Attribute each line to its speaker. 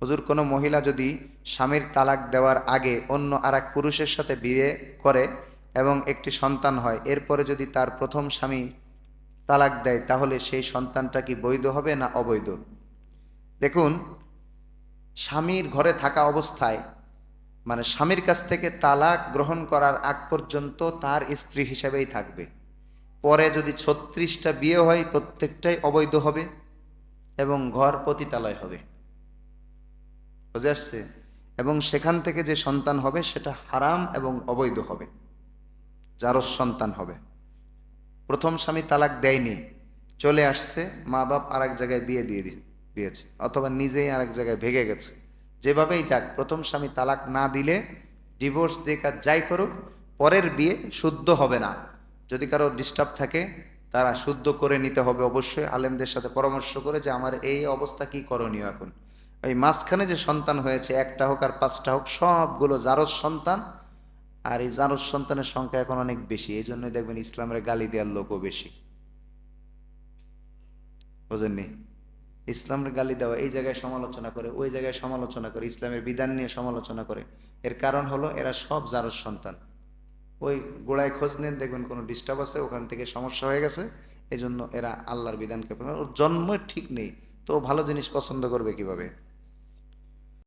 Speaker 1: হুজুর, কোনো মহিলা যদি স্বামীর তালাক দেওয়ার আগে অন্য আরেক পুরুষের সাথে বিয়ে করে এবং একটি সন্তান হয়, এরপরে যদি তার প্রথম স্বামী তালাক দেয়, তাহলে সেই সন্তানটা কি বৈধ হবে না অবৈধ? দেখুন, স্বামীর ঘরে থাকা অবস্থায়, মানে স্বামীর কাছ থেকে তালাক গ্রহণ করার আগ পর্যন্ত তার স্ত্রী হিসেবেই থাকবে। পরে যদি 36টা বিয়ে হয়, প্রত্যেকটাই অবৈধ হবে এবং ঘর পতিতালয় হবে। বুঝে আসছে? এবং সেখান থেকে যে সন্তান হবে সেটা হারাম এবং অবৈধ হবে, জারজ সন্তান হবে। প্রথম স্বামী তালাক দেয়নি, চলে আসছে, মা বাপ আরেক জায়গায় বিয়ে দিয়েছে, অথবা নিজেই আরেক জায়গায় ভেগে গেছে, যেভাবেই যাক, প্রথম স্বামী তালাক না দিলে, ডিভোর্স দিয়ে কাজ যাই করুক, পরের বিয়ে শুদ্ধ হবে না। যদি কারো ডিস্টার্ব থাকে, তারা শুদ্ধ করে নিতে হবে অবশ্যই, আলেমদের সাথে পরামর্শ করে যে আমার এই অবস্থা, কি করণীয় এখন। এই মাঝখানে যে সন্তান হয়েছে, একটা হোক আর 5টা হোক, সবগুলো জারজ সন্তান। আর এই জারজ সন্তানের সংখ্যা এখন অনেক বেশি, এই জন্যই দেখবেন ইসলামের গালি দেওয়ার লোকও বেশি। বোঝেননি? ইসলামের গালি দেওয়া, এই জায়গায় সমালোচনা করে, ওই জায়গায় সমালোচনা করে, ইসলামের বিধান নিয়ে সমালোচনা করে। এর কারণ হলো এরা সব জারজ সন্তান। ওই গোড়ায় খোঁজ নেন, দেখবেন কোনো ডিস্টার্ব আছে, ওখান থেকে সমস্যা হয়ে গেছে। এই জন্য এরা আল্লাহর বিধানকে, ওর জন্মের ঠিক নেই তো ভালো জিনিস পছন্দ করবে কিভাবে?